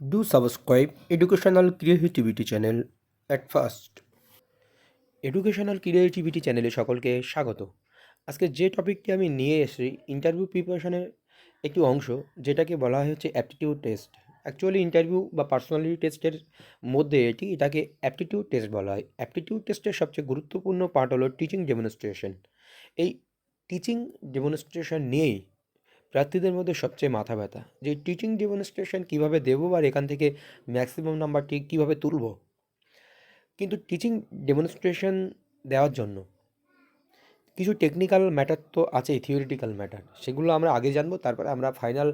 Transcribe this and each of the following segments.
Do subscribe Educational Creativity channel at first. Educational creativity চ্যানেলে সকলকে স্বাগত। আজকে যে টপিকটি আমি নিয়ে এসেছি ইন্টারভিউ প্রিপারেশনের একটি অংশ, যেটাকে বলা হয় হচ্ছে অ্যাপটিটিউড টেস্ট। অ্যাকচুয়ালি ইন্টারভিউ বা পার্সোনালিটি টেস্টের মধ্যে এটাকে অ্যাপটিটিউড টেস্ট বলা হয়। অ্যাপটিটিউড টেস্টের সবচেয়ে গুরুত্বপূর্ণ পার্ট হলো টিচিং ডেমনস্ট্রেশন। এই টিচিং ডেমনস্ট্রেশন নিয়েই প্রার্থীদের মধ্যে সবচেয়ে মাথা ব্যথা, যে টিচিং ডেমনস্ট্রেশন কীভাবে দেবো আর এখান থেকে ম্যাক্সিমাম নাম্বারটি কীভাবে তুলব। কিন্তু টিচিং ডেমনস্ট্রেশন দেওয়ার জন্য কিছু টেকনিক্যাল ম্যাটার তো আছেই, থিওরিটিক্যাল ম্যাটার, সেগুলো আমরা আগে জানবো, তারপরে আমরা ফাইনাল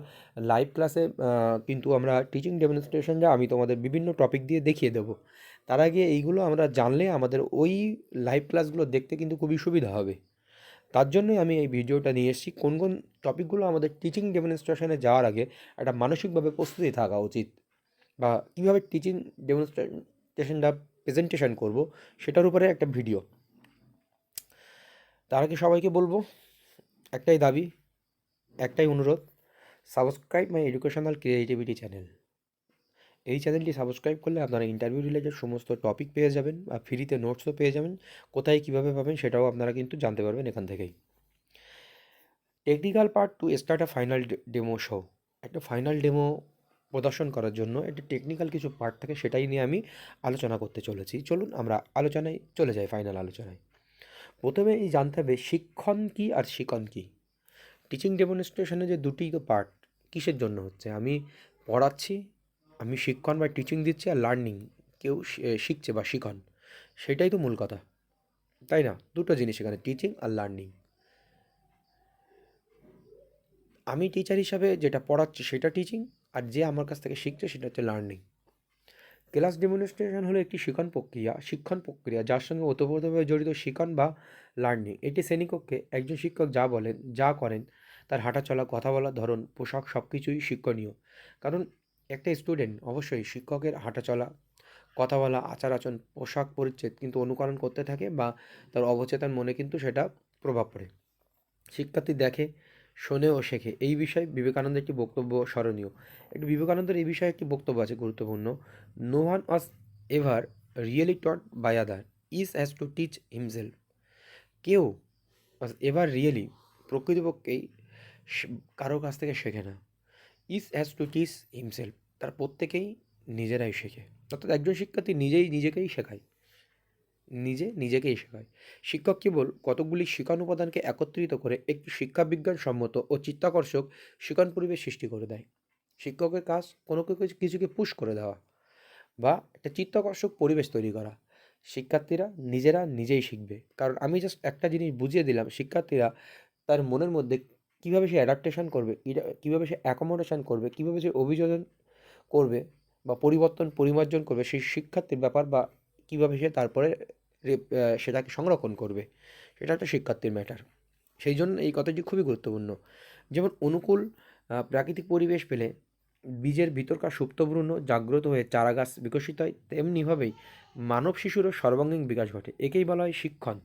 লাইভ ক্লাসে কিন্তু আমরা টিচিং ডেমনস্ট্রেশনটা আমি তোমাদের বিভিন্ন টপিক দিয়ে দেখিয়ে দেবো। তার আগে এইগুলো আমরা জানলে আমাদের ওই লাইভ ক্লাসগুলো দেখতে কিন্তু খুবই সুবিধা হবে। তার জন্যই আমি এই ভিডিওটা নিয়ে এসেছি, কোন কোন টপিকগুলো আমাদের টিচিং ডেমনস্ট্রেশনে যাওয়ার আগে একটা মানসিকভাবে প্রস্তুতি থাকা উচিত, বা কীভাবে টিচিং ডেমনস্ট্রেশনটা প্রেজেন্টেশন করব সেটার উপরে একটা ভিডিও। তার আগে সবাইকে বলবো একটাই দাবি, একটাই অনুরোধ, subscribe my educational creativity channel. এই চ্যানেলটি সাবস্ক্রাইব করলে আপনারা ইন্টারভিউ রিলেটেড সমস্ত টপিক পেয়ে যাবেন, বা ফ্রিতে নোটসও পেয়ে যাবেন। কোথায় কীভাবে পাবেন সেটাও আপনারা কিন্তু জানতে পারবেন এখান থেকেই। Technical part to start a final demo show. একটা ফাইনাল ডেমো প্রদর্শন করার জন্য একটা টেকনিক্যাল কিছু পার্ট থাকে, সেটাই নিয়ে আমি আলোচনা করতে চলেছি। চলুন আমরা আলোচনায় চলে যাই, ফাইনাল আলোচনায়। প্রথমে এই জানতে হবে শিক্ষণ কী আর শিখন কী। টিচিং ডেমনস্ট্রেশনে যে দুটি পার্ট কিসের জন্য হচ্ছে, আমি পড়াচ্ছি, আমি শিক্ষণ বা টিচিং দিচ্ছি, আর লার্নিং কেউ শিখছে বা শিখন, সেটাই তো মূল কথা, তাই না? দুটো জিনিস এখানে, টিচিং আর লার্নিং। আমি টিচার হিসাবে যেটা পড়াচ্ছি সেটা টিচিং, আর যে আমার কাছ থেকে শিখছে সেটা হচ্ছে লার্নিং। ক্লাস ডেমনস্ট্রেশন হলো একটি শিক্ষণ প্রক্রিয়া যার সঙ্গে ওতপ্রোতভাবে জড়িত শিখন বা লার্নিং। এটি শ্রেণীকক্ষে একজন শিক্ষক যা বলেন, যা করেন, তার হাঁটাচলা, কথা বলার ধরন, পোশাক সব কিছুই শিক্ষণীয়। কারণ একটা স্টুডেন্ট অবশ্যই শিক্ষকের হাঁটাচলা, কথা বলা, আচার আচরণ, পোশাক পরিচ্ছদ কিন্তু অনুকরণ করতে থাকে, বা তার অবচেতন মনে কিন্তু সেটা প্রভাব পড়ে। শিক্ষার্থী দেখে, শোনে ও শেখে। এই বিষয়ে বিবেকানন্দের একটি বক্তব্য স্মরণীয়। একটু বিবেকানন্দের এই বিষয়ে একটি বক্তব্য আছে গুরুত্বপূর্ণ। No one was ever really taught by other, is has to teach himself. কেউ ওয়াজ এভার রিয়েলি, প্রকৃতপক্ষেই কারোর কাছ থেকে শেখে না। Is has to teach himself, তার প্রত্যেকেই নিজেরাই শেখে। অর্থাৎ একজন শিক্ষার্থী নিজেই নিজেকেই শেখায়, নিজেকেই শেখায়। শিক্ষক কেবল কতকগুলি শিখন উপাদানকে একত্রিত করে একটি শিক্ষাবিজ্ঞানসম্মত ও চিত্তাকর্ষক শিখন পরিবেশ সৃষ্টি করে দেয়। শিক্ষকের কাজ কোনো কিছুকে পুশ করে দেওয়া, বা একটা চিত্তাকর্ষক পরিবেশ তৈরি করা। শিক্ষার্থীরা নিজেরা নিজেই শিখবে, কারণ আমি জাস্ট একটা জিনিস বুঝিয়ে দিলাম, শিক্ষার্থীরা তার মনের মধ্যে কীভাবে সে অ্যাডাপ্টেশন করবে, কীভাবে সে অ্যাকোমোডেশন করবে, কীভাবে সে অভিযোজন করবে বা পরিমার্জন করবে, সেই শিক্ষার্থীর ব্যাপার, বা কীভাবে সে তারপরে সেটাকে সংরক্ষণ করবে, সেটা একটা শিক্ষার্থীর ম্যাটার। সেই জন্য এই কথাটি খুবই গুরুত্বপূর্ণ। যেমন অনুকূল প্রাকৃতিক পরিবেশ পেলে বীজের ভিতরকার সুপ্তভ্রূণ জাগ্রত হয়ে চারাগাছ বিকশিত হয়, তেমনিভাবেই মানব শিশুরও সর্বাঙ্গীন বিকাশ ঘটে। একেই বলা হয় শিক্ষণ।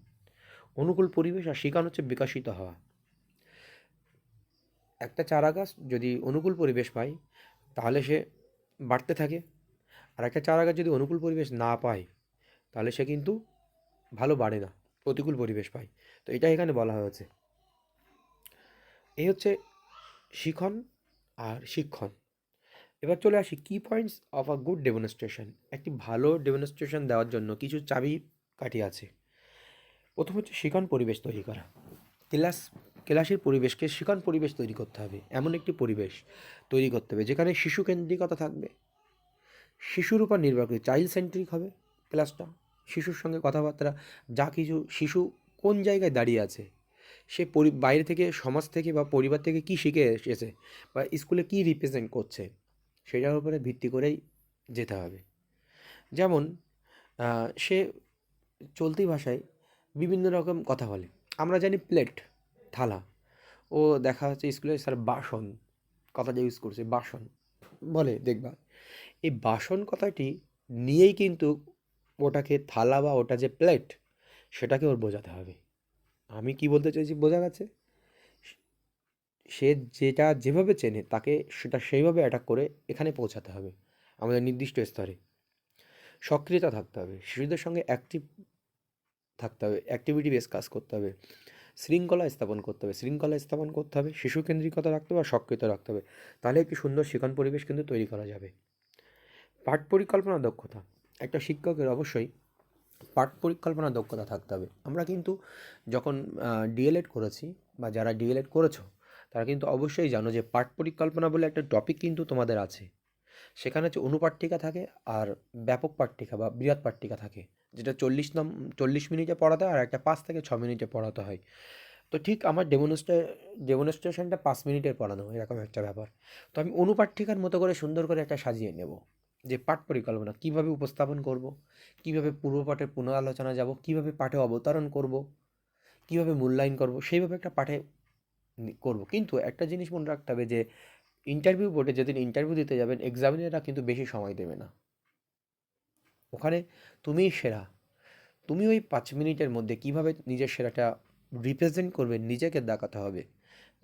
অনুকূল পরিবেশ আর শিখন হচ্ছে বিকশিত হওয়া। একটা চারাগাছ যদি অনুকূল পরিবেশ পায় তাহলে সে বাড়তে থাকে, আর একটা চারাগাছ যদি অনুকূল পরিবেশ না পায় তাহলে সে কিন্তু ভালো বাড়ে না, প্রতিকূল পরিবেশ পায়। তো এটা এখানে বলা হয়েছে। এই হচ্ছে শিখন আর শিক্ষণ। এবার চলে আসি কি points of a good demonstration. একটি ভালো ডেমনস্ট্রেশন দেওয়ার জন্য কিছু চাবিকাঠি আছে। প্রথম হচ্ছে শিখন পরিবেশ তৈরি করা। ক্লাসের পরিবেশকে শিখন পরিবেশ তৈরি করতে হবে। এমন একটি পরিবেশ তৈরি করতে হবে যেখানে শিশুকেন্দ্রিকতা থাকবে, শিশুর উপর নির্ভর করে, চাইল্ড সেন্ট্রিক হবে ক্লাসটা। শিশুর সঙ্গে কথাবার্তা, যা কিছু শিশু কোন জায়গায় দাঁড়িয়ে আছে, সে বাইরে থেকে, সমাজ থেকে বা পরিবার থেকে কী শিখে এসেছে, বা স্কুলে কী রিপ্রেজেন্ট করছে, সেটার উপরে ভিত্তি করেই যেতে হবে। যেমন সে চলতি ভাষায় বিভিন্ন রকম কথা বলে। আমরা জানি প্লেট, থালা। ও দেখা যাচ্ছে স্কুলে স্যার বাসন কথাটা ইউজ করছে, বাসন বলে দেখবা। এই বাসন কথাটি নিয়েই কিন্তু ওটাকে থালা, বা ওটা যে প্লেট, সেটাকে ওর বোঝাতে হবে। আমি কি বলতে চাইছি বোঝা গেছে? সে যেটা যেভাবে চেনে তাকে সেটা সেইভাবে অ্যাটাক করে এখানে পৌঁছাতে হবে। আমাদের নির্দিষ্ট স্তরে। সক্রিয়তা থাকতে হবে, শিশুদের সঙ্গে অ্যাক্টিভ থাকতে হবে, অ্যাক্টিভিটি বেস কাজ করতে হবে, শৃঙ্খলা স্থাপন করতে হবে, শৃঙ্খলা স্থাপন করতে হবে, শিশু কেন্দ্রিকতা রাখতে হবে আর সক্রিয়তা রাখতে হবে। তাহলে একটি সুন্দর শিখন পরিবেশ কিন্তু তৈরি করা যাবে। পাঠ পরিকল্পনা দক্ষতা, একটা শিক্ষকের অবশ্যই পাঠ পরিকল্পনা দক্ষতা থাকতে হবে। আমরা কিন্তু যখন ডিএলএড করেছি বা যারা ডিএলএড করেছো তারা কিন্তু অবশ্যই জানো যে পাঠ পরিকল্পনা বলে একটা টপিক কিন্তু তোমাদের আছে। সেখানে হচ্ছে অনুপাট্টিকা থাকে আর ব্যাপক পাট্টিকা বা বৃহৎ পাট্টিকা থাকে, যেটা 40 মিনিটে পড়াতে হয় আর একটা 5 থেকে 6 মিনিটে পড়াতে হয়। তো ঠিক আমার ডেমনস্ট্রেশনটা 5 মিনিটের পড়ানো হয়, এরকম একটা ব্যাপার। তো আমি অনুপাট্টিকার মতো করে সুন্দর করে একটা সাজিয়ে নেব যে পাঠ পরিকল্পনা কীভাবে উপস্থাপন করব, কীভাবে পূর্বপাঠের পুনরালোচনা যাব, কীভাবে পাঠে অবতরণ করব, কীভাবে মূল্যায়ন করব, সেইভাবে একটা পাঠে করব। কিন্তু একটা জিনিস মনে রাখতে হবে যে ইন্টারভিউ বোর্ডে যেদিন ইন্টারভিউ দিতে যাবেন এক্সামিনাররা কিন্তু বেশি সময় দেবে না। ওখানে তুমিই সেরা। তুমি ওই 5 মিনিটের মধ্যে কীভাবে নিজের সেরাটা রিপ্রেজেন্ট করবে নিজেকে দেখাতে হবে।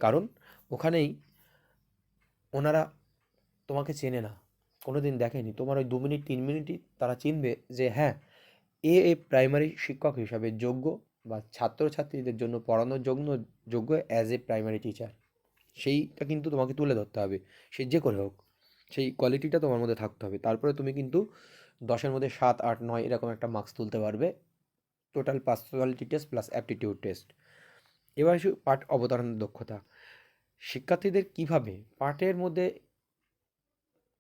কারণ ওখানেই ওনারা তোমাকে চেনে না, কোনো দিন দেখেনি। তোমার ওই 2 মিনিট 3 মিনিটই তারা চিনবে যে হ্যাঁ, এ প্রাইমারি শিক্ষক হিসাবে যোগ্য বা ছাত্রছাত্রীদের জন্য পড়ানোর যোগ্য অ্যাজ এ প্রাইমারি টিচার। সেইটা কিন্তু তোমাকে তুলে ধরতে হবে, সে যে করে হোক। সেই কোয়ালিটিটা তোমার মধ্যে থাকতে হবে। তারপরে তুমি কিন্তু 10-এর মধ্যে 7, 8, 9 এরকম একটা মার্কস তুলতে পারবে। Total personality test plus aptitude test. এবার আসি পাঠ অবতারণের দক্ষতা। শিক্ষার্থীদের কীভাবে পাঠের মধ্যে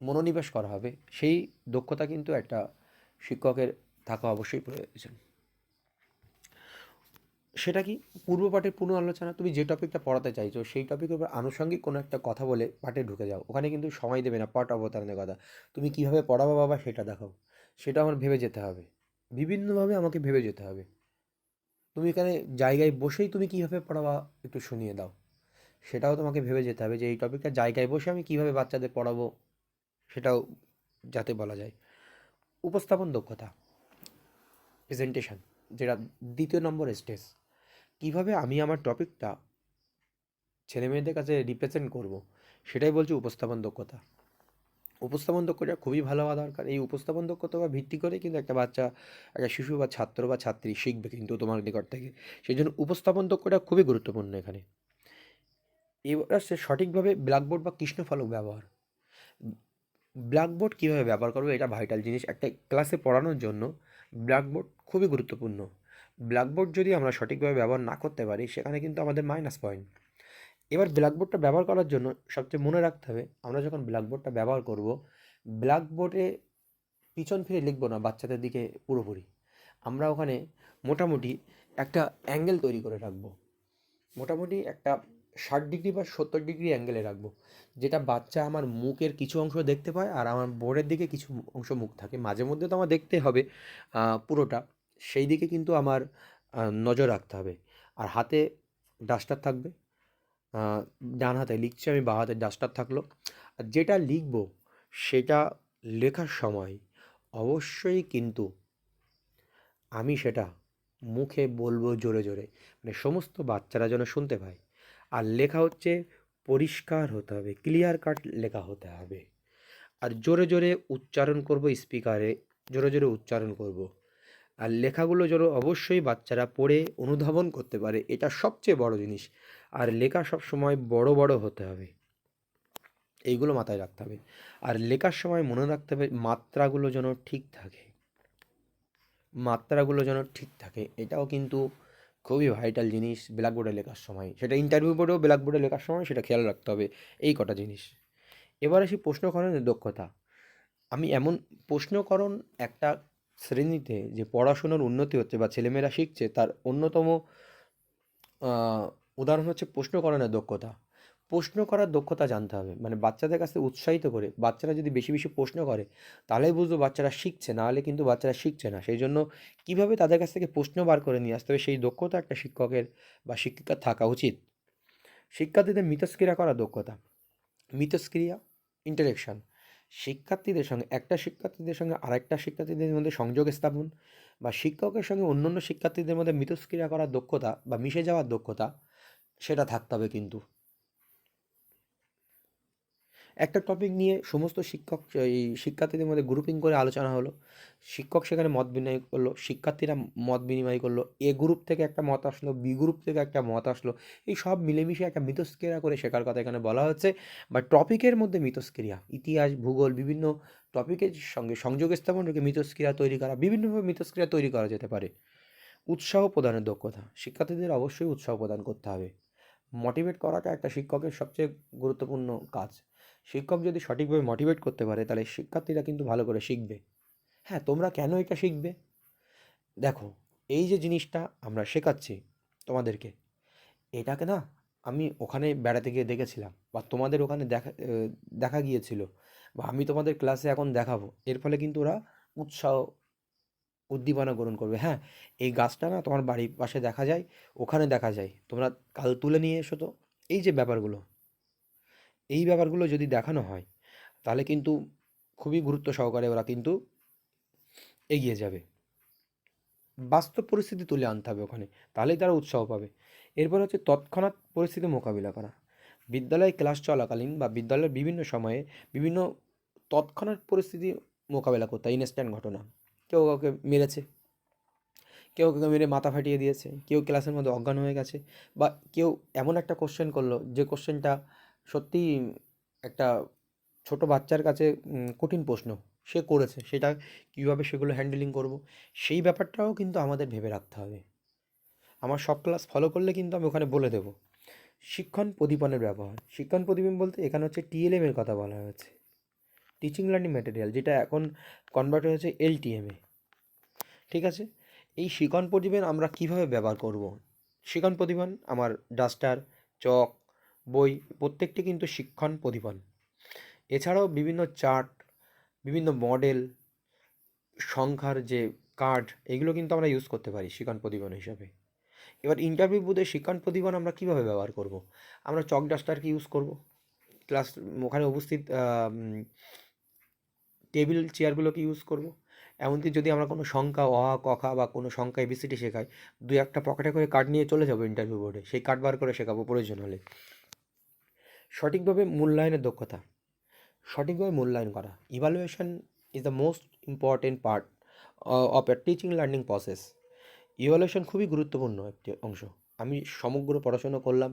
মনোনিবেশ করা হবে সেই দক্ষতা কিন্তু একটা শিক্ষকের থাকা অবশ্যই প্রয়োজন। সেটা কি? পূর্বপাঠের পুনঃ-আলোচনা। তুমি যে টপিকটা পড়াতে চাইছো সেই টপিকের উপর আনুষঙ্গিক কোনো একটা কথা বলে পাঠে ঢুকে যাও। ওখানে কিন্তু সময় দেবে না পাঠ অবতারণের কথা। তুমি কীভাবে পড়াবা বাবা সেটা দেখাও। সেটা আমার ভেবে যেতে হবে। বিভিন্নভাবে আমাকে ভেবে যেতে হবে। তুমি এখানে জায়গায় বসেই তুমি কীভাবে পড়াবা একটু শুনিয়ে দাও। সেটাও তোমাকে ভেবে যেতে হবে যে এই টপিকটা জায়গায় বসে আমি কীভাবে বাচ্চাদের পড়াবো সেটাও যাতে বলা যায়। উপস্থাপন দক্ষতা, প্রেজেন্টেশন, যেটা 2য় নম্বর স্টেজ। কীভাবে আমি আমার টপিকটা ছেলেমেয়েদের কাছে রিপ্রেজেন্ট করব সেটাই বলছি উপস্থাপন দক্ষতা। উপস্থাপন দক্ষতা খুবই ভালো হওয়া দরকার। এই উপস্থাপন দক্ষতা ভিত্তি করে কিন্তু একটা বাচ্চা, একটা শিশু বা ছাত্র বা ছাত্রী শিখবে কিন্তু তোমার নিকট থেকে। সেই জন্য উপস্থাপন দক্ষতা খুবই গুরুত্বপূর্ণ এখানে। এবার আসছে সঠিকভাবে ব্ল্যাকবোর্ড বা কৃষ্ণফলক ব্যবহার। ব্ল্যাকবোর্ড কীভাবে ব্যবহার করবো এটা ভাইটাল জিনিস। একটা ক্লাসে পড়ানোর জন্য ব্ল্যাকবোর্ড খুবই গুরুত্বপূর্ণ। ব্ল্যাকবোর্ড যদি আমরা সঠিকভাবে ব্যবহার না করতে পারি সেখানে কিন্তু আমাদের মাইনাস পয়েন্ট। এবার ব্ল্যাকবোর্ডটা ব্যবহার করার জন্য সবচেয়ে মনে রাখতে হবে, আমরা যখন ব্ল্যাকবোর্ডটা ব্যবহার করব, ব্ল্যাকবোর্ডে পিছন ফিরে লিখব না বাচ্চাদের দিকে পুরোপুরি। আমরা ওখানে মোটামুটি একটা অ্যাঙ্গেল তৈরি করে রাখবো। মোটামুটি একটা 60 ডিগ্রি বা 70 ডিগ্রি অ্যাঙ্গেলে রাখবো, যেটা বাচ্চা আমার মুখের কিছু অংশ দেখতে পায় আর আমার বোর্ডের দিকে কিছু অংশ মুখ থাকে। মাঝে মধ্যে তো আমার দেখতে হবে পুরোটা, সেই দিকে কিন্তু আমার নজর রাখতে হবে। আর হাতে ডাস্টার থাকবে, ডান হাতে লিখছি আমি, বাঁ হাতে ডাস্টার থাকলো। আর যেটা লিখব সেটা লেখার সময় অবশ্যই কিন্তু আমি সেটা মুখে বলবো জোরে জোরে, মানে সমস্ত বাচ্চারা যেন শুনতে পায়। আর লেখা হচ্ছে পরিষ্কার হতে হবে, ক্লিয়ার কাট লেখা হতে হবে। আর জোরে জোরে উচ্চারণ করব, স্পিকারে জোরে জোরে উচ্চারণ করব। আর লেখাগুলো যেন অবশ্যই বাচ্চারা পড়ে অনুধাবন করতে পারে, এটা সবচেয়ে বড় জিনিস। আর লেখা সবসময় বড় বড় হতে হবে, এইগুলো মাথায় রাখতে হবে। আর লেখার সময় মনে রাখতে হবে মাত্রাগুলো যেন ঠিক থাকে, মাত্রাগুলো যেন ঠিক থাকে। এটাও কিন্তু খুবই ভাইটাল জিনিস ব্ল্যাকবোর্ডে লেখার সময়। সেটা ইন্টারভিউ বোর্ডেও ব্ল্যাকবোর্ডে লেখার সময় সেটা খেয়াল রাখতে হবে, এই কটা জিনিস। এবার আসি প্রশ্নকরণের দক্ষতা। আমি এমন প্রশ্নকরণ, একটা শ্রেণীতে যে পড়াশোনার উন্নতি হচ্ছে বা ছেলেমেয়েরা শিখছে তার অন্যতম উদাহরণ হচ্ছে প্রশ্নকরণের দক্ষতা। প্রশ্ন করার দক্ষতা জানতে হবে, মানে বাচ্চাদের কাছে উৎসাহিত করে বাচ্চারা যদি বেশি বেশি প্রশ্ন করে তাহলেই বুঝবো বাচ্চারা শিখছে, নাহলে কিন্তু বাচ্চারা শিখছে না। সেই জন্য কীভাবে তাদের কাছ থেকে প্রশ্ন বার করে নিয়ে আসতে হবে সেই দক্ষতা একটা শিক্ষকের বা শিক্ষিকার থাকা উচিত। শিক্ষার্থীদের মিথস্ক্রিয়া করার দক্ষতা। মিথস্ক্রিয়া, ইন্টারেকশন, শিক্ষার্থীদের সঙ্গে আরেকটা শিক্ষার্থীদের মধ্যে সংযোগ স্থাপন বা শিক্ষকের সঙ্গে অন্যান্য শিক্ষার্থীদের মধ্যে মিথস্ক্রিয়া করার দক্ষতা বা মিশে যাওয়ার দক্ষতা, সেটা থাকতে হবে কিন্তু। একটা টপিক নিয়ে সমস্ত শিক্ষক এই শিক্ষার্থীদের মধ্যে গ্রুপিং করে আলোচনা হলো, শিক্ষক সেখানে মত বিনিময় করলো, শিক্ষার্থীরা মত বিনিময় করলো, এ গ্রুপ থেকে একটা মত আসলো, বি গ্রুপ থেকে একটা মত আসলো, এই সব মিলেমিশে একটা মিথস্ক্রিয়া করে শেখার কথা এখানে বলা হচ্ছে। বা টপিকের মধ্যে মিথস্ক্রিয়া, ইতিহাস ভূগোল বিভিন্ন টপিকের সঙ্গে সংযোগ স্থাপন রেখে মিথস্ক্রিয়া তৈরি করা, বিভিন্নভাবে মিথস্ক্রিয়া তৈরি করা যেতে পারে। উৎসাহ প্রদানের দক্ষতা, শিক্ষার্থীদের অবশ্যই উৎসাহ প্রদান করতে হবে। মোটিভেট করাটা একটা শিক্ষকের সবচেয়ে গুরুত্বপূর্ণ কাজ। শিক্ষক যদি সঠিকভাবে মোটিভেট করতে পারে তাহলে শিক্ষার্থীরা কিন্তু ভালো করে শিখবে। হ্যাঁ, তোমরা কেন এটা শিখবে? দেখো, এই যে জিনিসটা আমরা শেখাচ্ছি তোমাদেরকে, এটাকে না আমি ওখানে বেড়াতে গিয়ে দেখেছিলাম, বা তোমাদের ওখানে দেখা গিয়েছিল, বা আমি তোমাদের ক্লাসে এখন দেখাবো, এর ফলে কিন্তু ওরা উৎসাহ উদ্দীপনা গ্রহণ করবে। হ্যাঁ, এই গাছটা না তোমার বাড়ির পাশে দেখা যায়, ওখানে দেখা যায়, তোমরা কাল তুলে নিয়ে এসো তো। এই যে ব্যাপারগুলো, এই ব্যাপারগুলো যদি দেখানো হয় তাহলে কিন্তু খুবই গুরুত্ব সহকারে ওরা কিন্তু এগিয়ে যাবে। বাস্তব পরিস্থিতি তুলে আনতে হবে ওখানে, তাহলেই তারা উৎসাহ পাবে। এরপর হচ্ছে তৎক্ষণাৎ পরিস্থিতি মোকাবিলা করা। বিদ্যালয়ে ক্লাস চলাকালীন বা বিদ্যালয়ের বিভিন্ন সময়ে বিভিন্ন তৎক্ষণাৎ পরিস্থিতি মোকাবিলা করতে হয়। ইনস্ট্যান্ট ঘটনা, কেউ কাউকে মেরেছে, কেউ কাউকে মেরে মাথা ফাটিয়ে দিয়েছে, কেউ ক্লাসের মধ্যে অজ্ঞান হয়ে গেছে, বা কেউ এমন একটা কোশ্চেন করলো যে কোশ্চেনটা সত্যিই একটা ছোট বাচ্চার কাছে কঠিন প্রশ্ন সে করেছে, সেটা কীভাবে সেগুলো হ্যান্ডেলিং করব, সেই ব্যাপারটাও কিন্তু আমাদের ভেবে রাখতে হবে। আমার সব ক্লাস ফলো করলে কিন্তু আমি ওখানে বলে দেবো। শিক্ষণ প্রদীপনের ব্যবহার, শিক্ষণ প্রদীপন বলতে এখানে হচ্ছে টিএলএম এর কথা বলা হয়েছে, টিচিং লার্নিং ম্যাটেরিয়াল, যেটা এখন কনভার্ট হয়েছে এলটিএমে। ঠিক আছে, এই শিক্ষণ প্রদীপন আমরা কিভাবে ব্যবহার করব? শিক্ষণ প্রদীপন আমার ডাস্টার, চক, বই প্রত্যেকটি কিন্তু শিক্ষণ প্রদীপন। এছাড়াও বিভিন্ন চার্ট, বিভিন্ন মডেল, সংখ্যার যে কার্ড, এগুলো কিন্তু আমরা ইউজ করতে পারি শিক্ষণ প্রদীপন হিসাবে। এবার ইন্টারভিউ বুথে শিক্ষণ প্রদীপন আমরা কীভাবে ব্যবহার করব? আমরা চক ডাস্টারকে ইউজ করব, ক্লাস ওখানে উপস্থিত টেবিল চেয়ারগুলোকে ইউজ করব। এমনকি যদি আমরা কোনো সংখ্যা অ আ ক খ বা কোনো সংখ্যা এবিসিডি শেখাই, দুই একটা পকেটে করে কার্ড নিয়ে চলে যাবো ইন্টারভিউ বোর্ডে, সেই কার্ড বার করে শেখাবো প্রয়োজন হলে। সঠিকভাবে মূল্যায়নের দক্ষতা, সঠিকভাবে মূল্যায়ন করা। Evaluation is the most important part of A teaching learning process. Evaluation খুবই গুরুত্বপূর্ণ একটি অংশ। আমি সমগ্র পড়াশোনা করলাম,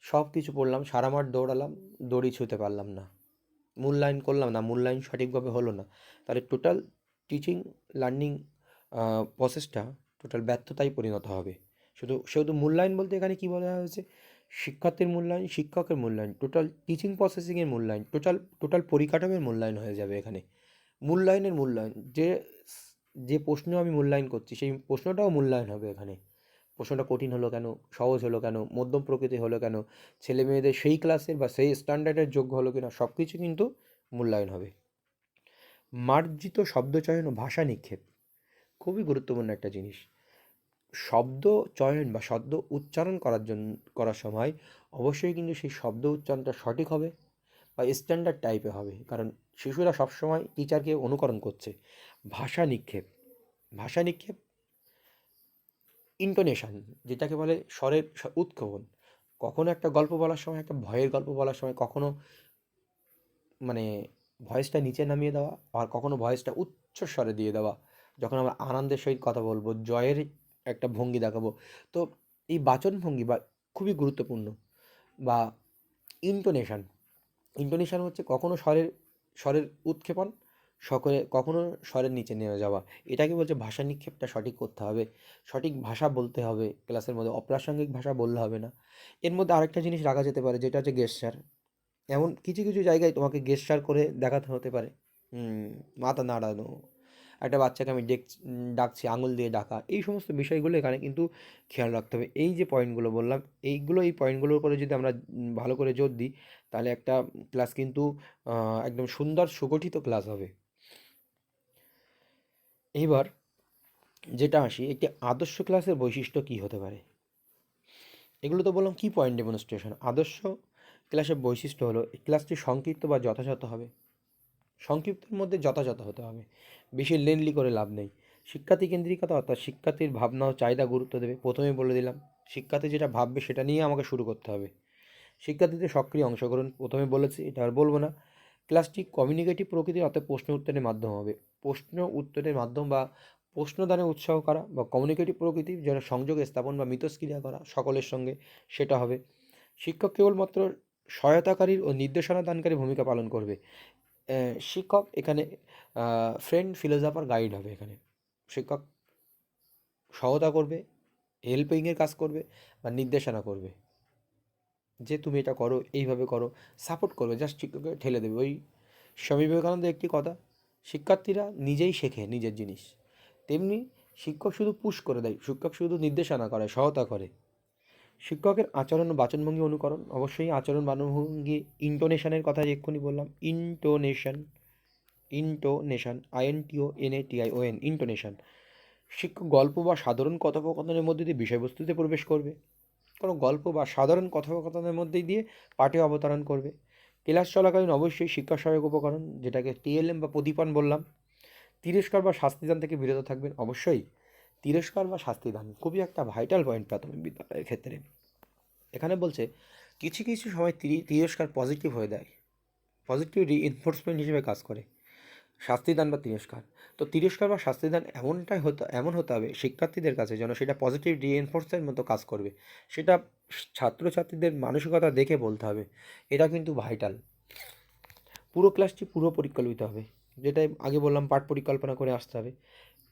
সব কিছু পড়লাম, সারা মাঠ দৌড়ালাম, দড়ি ছুঁতে পারলাম না, মূল্যায়ন করলাম না, মূল্যায়ন সঠিকভাবে হলো না, তাহলে টোটাল টিচিং লার্নিং প্রসেসটা টোটাল ব্যর্থতায় পরিণত হবে। শুধু মূল্যায়ন বলতে এখানে কী বলা হয়েছে? শিক্ষার্থীর মূল্যায়ন, শিক্ষকের মূল্যায়ন, টোটাল টিচিং প্রসেসিংয়ের মূল্যায়ন, টোটাল পরিকাঠামোর মূল্যায়ন হয়ে যাবে এখানে। মূল্যায়নের মূল্যায়ন, যে প্রশ্ন আমি মূল্যায়ন করছি সেই প্রশ্নটাও মূল্যায়ন হবে এখানে। প্রশ্নটা কঠিন হলো কেন, সহজ হলো কেন, মধ্যম প্রকৃতি হলো কেন, ছেলে মেয়েদের সেই ক্লাসের বা সেই স্ট্যান্ডার্ডের যোগ্য হলো কিনা, সব কিছু কিন্তু মূল্যায়ন হবে। মার্জিত শব্দচয়ন ও ভাষা নিক্ষেপ খুবই গুরুত্বপূর্ণ একটা জিনিস। শব্দ চয়ন বা শব্দ উচ্চারণ করার সময় অবশ্যই কিন্তু সেই শব্দ উচ্চারণটা সঠিক হবে বা স্ট্যান্ডার্ড টাইপের হবে, কারণ শিশুরা সবসময় টিচারকে অনুকরণ করছে। ভাষা নিক্ষেপ, ভাষা নিক্ষেপ, ইন্টোনেশন, যেটাকে বলে স্বরের উৎক্ষেপণ। কখনো একটা গল্প বলার সময়, একটা ভয়ের গল্প বলার সময় কখনো মানে ভয়েসটা নিচে নামিয়ে দেওয়া, আর কখনো ভয়েসটা উচ্চ স্বরে দিয়ে দেওয়া। যখন আমরা আনন্দের সহিত কথা বলবো, জয়ের একটা ভঙ্গি দেখাবো, তো এই বাচনভঙ্গি বা খুবই গুরুত্বপূর্ণ। বা ইন্টোনেশন, ইন্টোনেশন হচ্ছে কখনো স্বরের উৎক্ষেপণ, কখনো স্বরের নিচে নেমে যাওয়া। এটাকে বলছে ভাষা নিক্ষেপটা সঠিক করতে হবে, সঠিক ভাষা বলতে হবে ক্লাসের মধ্যে, অপ্রাসঙ্গিক ভাষা বললে হবে না। এর মধ্যে আরেকটা জিনিস রাখা যেতে পারে, যেটা হচ্ছে গেস্টার। এমন কিছু কিছু জায়গায় তোমাকে গেস্টার করে দেখাতে হতে পারে, মাথা নাড়ানো, একটা বাচ্চাকে আমি ডাকছি, আঙুল দিয়ে ডাকা, এই সমস্ত বিষয়গুলো এখানে কিন্তু খেয়াল রাখতে হবে। এই যে পয়েন্টগুলো বললাম, এই পয়েন্টগুলোর উপরে যদি আমরা ভালো করে জোর দিই, তাহলে একটা ক্লাস কিন্তু একদম সুন্দর সুগঠিত ক্লাস হবে। এইবার যেটা আসি, একটি আদর্শ ক্লাসের বৈশিষ্ট্য কী হতে পারে? এগুলো তো বললাম কি পয়েন্ট ডেমনস্ট্রেশন। আদর্শ ক্লাসের বৈশিষ্ট্য হলো এই ক্লাসটি সংক্ষিপ্ত বা যথাযথ হবে, সংক্ষিপ্তের মধ্যে যথাযথ হতে হবে, বেশি লেনলি করে লাভ নেই। শিক্ষার্থী কেন্দ্রিকতা, অর্থাৎ শিক্ষার্থীর ভাবনা ও চাহিদা গুরুত্ব দেবে। প্রথমে বলে দিলাম, শিক্ষার্থী যেটা ভাববে সেটা নিয়ে আমাকে শুরু করতে হবে। শিক্ষার্থীদের সক্রিয় অংশগ্রহণ, প্রথমে বলেছি, এটা আর বলবো না। ক্লাসটি কমিউনিকেটিভ প্রকৃতির, অর্থাৎ প্রশ্ন উত্তরের মাধ্যম হবে। প্রশ্ন উত্তরের মাধ্যম বা প্রশ্নদানে উৎসাহ করা বা কমিউনিকেটিভ প্রকৃতির যেন সংযোগ স্থাপন বা মিথস্ক্রিয়া করা সকলের সঙ্গে, সেটা হবে। শিক্ষক কেবলমাত্র সহায়তাকারীর ও নির্দেশনা দানকারী ভূমিকা পালন করবে। শিক্ষক এখানে ফ্রেন্ড, ফিলোজফার, গাইড হবে। এখানে শিক্ষক সহায়তা করবে, হেল্পিংয়ের কাজ করবে বা নির্দেশনা করবে, যে তুমি এটা করো, এইভাবে করো, সাপোর্ট করবে, জাস্ট শিক্ষককে ঠেলে দেবে। ওই স্বামী বিবেকানন্দের একটি কথা, শিক্ষার্থীরা নিজেই শেখে নিজের জিনিস, তেমনি শিক্ষক শুধু পুশ করে দেয়, শিক্ষক শুধু নির্দেশনা করে, সহায়তা করে। শিক্ষকের আচরণ ও বাচনভঙ্গি অনুকরণ, অবশ্যই আচরণ বাচনভঙ্গি, ইন্টোনেশনের কথা এক্ষুনি বললাম, ইন্টোনেশন, ইন্টোনেশন, INTONATION, ইন্টোনেশন। শিক্ষক গল্প বা সাধারণ কথোপকথনের মধ্যে দিয়ে বিষয়বস্তুতে প্রবেশ করবে, কোনো গল্প বা সাধারণ কথোপকথনের মধ্যেই দিয়ে পাঠে অবতারণ করবে। ক্লাস চলাকালীন অবশ্যই শিক্ষা সহায়ক উপকরণ, যেটাকে TLM বা প্রদীপন বললাম। তিরস্কার বা শাস্তিদান থেকে বিরত থাকবেন, অবশ্যই তিরস্কার বা শাস্তিদান খুবই একটা ভাইটাল পয়েন্ট প্রাথমিক বিদ্যালয়ের ক্ষেত্রে। এখানে বলছে কিছু কিছু সময় তিরস্কার পজিটিভ হয়ে দেয়, পজিটিভ রিইনফোর্সমেন্ট হিসেবে কাজ করে, শাস্তিদান বা তিরস্কার। তো তিরস্কার বা শাস্তিদান এমন হতে হবে শিক্ষার্থীদের কাছে যেন সেটা পজিটিভ রিইনফোর্সের মতো কাজ করবে, সেটা ছাত্রছাত্রীদের মানসিকতা দেখে বলতে হবে। এটা কিন্তু ভাইটাল। পুরো ক্লাসটি পুরো পরিকল্পিত হবে, যেটা আগে বললাম, পাঠ পরিকল্পনা করে আসতে হবে।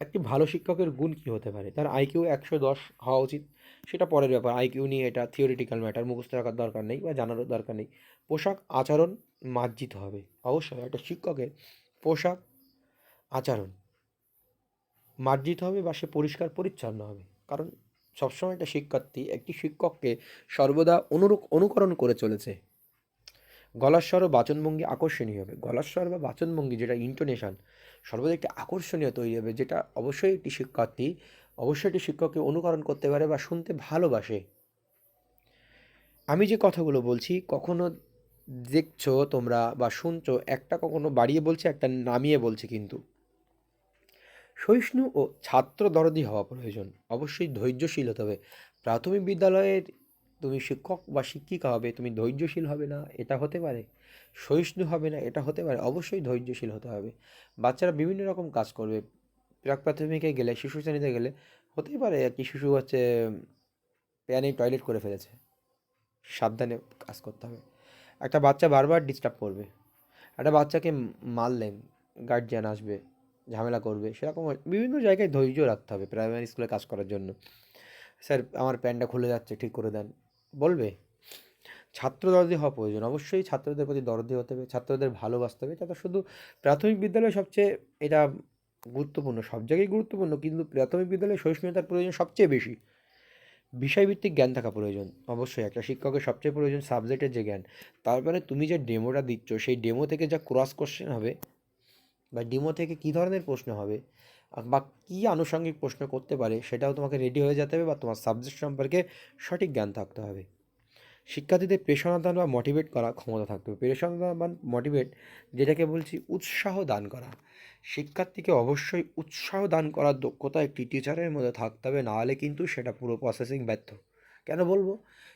একটি ভালো শিক্ষকের গুণ কী হতে পারে? তার IQ 110 হওয়া উচিত, সেটা পরের ব্যাপার। IQ নিয়ে এটা থিওরিটিক্যাল ম্যাটার, মুখস্থ রাখার দরকার নেই বা জানারও দরকার নেই। পোশাক আচরণ মার্জিত হবে, অবশ্যই একটা শিক্ষকের পোশাক আচরণ মার্জিত হবে বা সে পরিষ্কার পরিচ্ছন্ন হবে। কারণ সবসময় একটা শিক্ষার্থী একটি শিক্ষককে সর্বদা অনুকরণ করে চলেছে। গলার স্বর ও বাচনভঙ্গি আকর্ষণীয় হবে, গলার স্বর বা বাচনভঙ্গি যেটা ইন্টোনেশন সর্বদা একটি আকর্ষণীয় তৈরি হবে, যেটা অবশ্যই একটি শিক্ষার্থী অবশ্যই একটি শিক্ষককে অনুকরণ করতে পারে বা শুনতে ভালোবাসে। আমি যে কথাগুলো বলছি কখনো দেখছো তোমরা বা শুনছো, একটা কখনো বাড়িয়ে বলছে, একটা নামিয়ে বলছে, কিন্তু সহিষ্ণু ও ছাত্র দরদি হওয়া প্রয়োজন, অবশ্যই ধৈর্যশীল হতে হবে। প্রাথমিক বিদ্যালয়ের তুমি শিক্ষক বা শিক্ষিকা হবে, তুমি ধৈর্যশীল হবে না এটা হতে পারে, সহিষ্ণু হবে না এটা হতে পারে, অবশ্যই ধৈর্যশীল হতে হবে। বাচ্চারা বিভিন্ন রকম কাজ করবে, প্রাক প্রাথমিকে গেলে, শিশু শ্রেণীতে গেলে হতেই পারে একটি শিশু হচ্ছে প্যানে টয়লেট করে ফেলেছে, সাবধানে কাজ করতে হবে। একটা বাচ্চা বারবার ডিস্টার্ব করবে, একটা বাচ্চাকে মারলেন, গার্জিয়ান আসবে, ঝামেলা করবে, সেরকম বিভিন্ন জায়গায় ধৈর্য রাখতে হবে প্রাইমারি স্কুলে কাজ করার জন্য। স্যার আমার প্যান্টটা খুলে যাচ্ছে, ঠিক করে দেন, বলবে। ছাত্র দরদি হওয়া প্রয়োজন, অবশ্যই ছাত্রদের প্রতি দরদি হতে হবে, ছাত্রদের ভালোবাসতে হবে। এটা তো শুধু প্রাথমিক বিদ্যালয়ে সবচেয়ে এটা গুরুত্বপূর্ণ, সব জায়গায় গুরুত্বপূর্ণ, কিন্তু প্রাথমিক বিদ্যালয়ে সহিষ্ণুতার প্রয়োজন সবচেয়ে বেশি। বিষয়ভিত্তিক জ্ঞান থাকা প্রয়োজন, অবশ্যই একটা শিক্ষকের সবচেয়ে প্রয়োজন সাবজেক্টের যে জ্ঞান। তারপরে তুমি যে ডেমোটা দিচ্ছ সেই ডেমো থেকে যা ক্রস কোশ্চেন হবে বা ডেমো থেকে কী ধরনের প্রশ্ন হবে বা কী আনুষঙ্গিক প্রশ্ন করতে পারে, সেটাও তোমাকে রেডি হয়ে যেতে হবে বা তোমার সাবজেক্ট সম্পর্কে সঠিক জ্ঞান থাকতে হবে। শিক্ষার্থীদের প্রেরণা দান বা মোটিভেট করা ক্ষমতা থাকতে হবে। প্রেরণা দান বা মোটিভেট, যেটাকে বলছি উৎসাহ দান করা, শিক্ষার্থীকে অবশ্যই উৎসাহ দান করার দক্ষতা একটি টিচারের মধ্যে থাকতে হবে, নাহলে কিন্তু সেটা পুরো প্রসেসিং ব্যর্থ। কেন বলবো?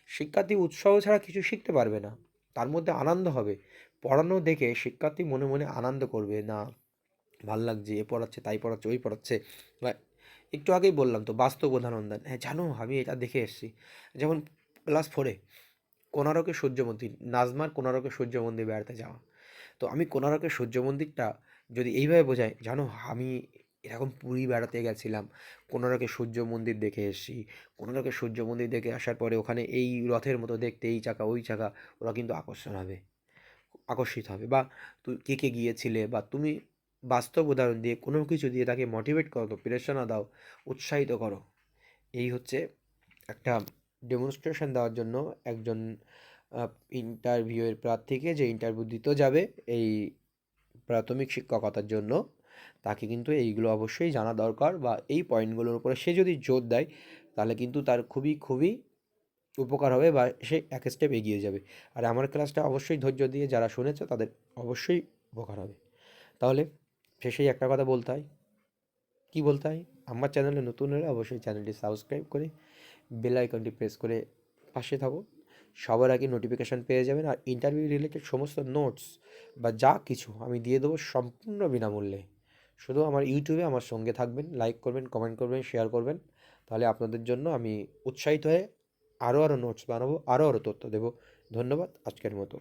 শিক্ষার্থী উৎসাহ ছাড়া কিছু শিখতে পারবে না, তার মধ্যে আনন্দ হবে, পড়ানো দেখে শিক্ষার্থী মনে মনে আনন্দ করবে, না ভাল লাগছে, এ পড়াচ্ছে, তাই পড়াচ্ছে, ওই পড়াচ্ছে। বা একটু আগেই বললাম তো, বাস্তব উদাহরণ দেন, হ্যাঁ জানো আমি এটা দেখে এসেছি। যেমন ক্লাস 4-এ কোণারকের সূর্য মন্দির, নাজমার কোণারকের সূর্য মন্দির বেড়াতে যাওয়া। তো আমি কোণারকের সূর্য মন্দিরটা যদি এইভাবে বোঝাই, জানো আমি এরকম পুরী বেড়াতে গেছিলাম, কোণারকের সূর্য মন্দির দেখে এসেছি, কোণারকের সূর্য মন্দির দেখে আসার পরে ওখানে এই রথের মতো দেখতে, এই চাকা ওই চাকা, ওরা কিন্তু আকর্ষিত হবে। বা তুই কে কে গিয়েছিলে, বা তুমি বাস্তব উদাহরণ দিয়ে কোনো কিছু দিয়ে তাকে মোটিভেট করো, প্রেরণা দাও, উৎসাহিত করো। এই হচ্ছে একটা ডেমনস্ট্রেশন দেওয়ার জন্য একজন ইন্টারভিউয়ের প্রার্থীকে, যে ইন্টারভিউ দিতে যাবে এই প্রাথমিক শিক্ষকতার জন্য, তাকে কিন্তু এইগুলো অবশ্যই জানা দরকার, বা এই পয়েন্টগুলোর উপরে সে যদি জোর দেয় তাহলে কিন্তু তার খুবই খুবই উপকার হবে বা সে এক স্টেপ এগিয়ে যাবে। আর আমার ক্লাসটা অবশ্যই ধৈর্য দিয়ে যারা শুনেছে তাদের অবশ্যই উপকার হবে। তাহলে শেষেই একটা কথা বলতে হয়, কী বলতে হয়, আমার চ্যানেলে নতুন হলে অবশ্যই চ্যানেলটি সাবস্ক্রাইব করে বেল আইকনটি প্রেস করে পাশে থাকো। সবার আগে নোটিফিকেশান পেয়ে যাবেন। আর ইন্টারভিউ রিলেটেড সমস্ত নোটস বা যা কিছু আমি দিয়ে দেবো সম্পূর্ণ বিনামূল্যে। শুধু আমার ইউটিউবে আমার সঙ্গে থাকবেন, লাইক করবেন, কমেন্ট করবেন, শেয়ার করবেন। তাহলে আপনাদের জন্য আমি উৎসাহিত হয়ে আরও নোটস বানাবো, আরও তথ্য দেবো। ধন্যবাদ আজকের মতো।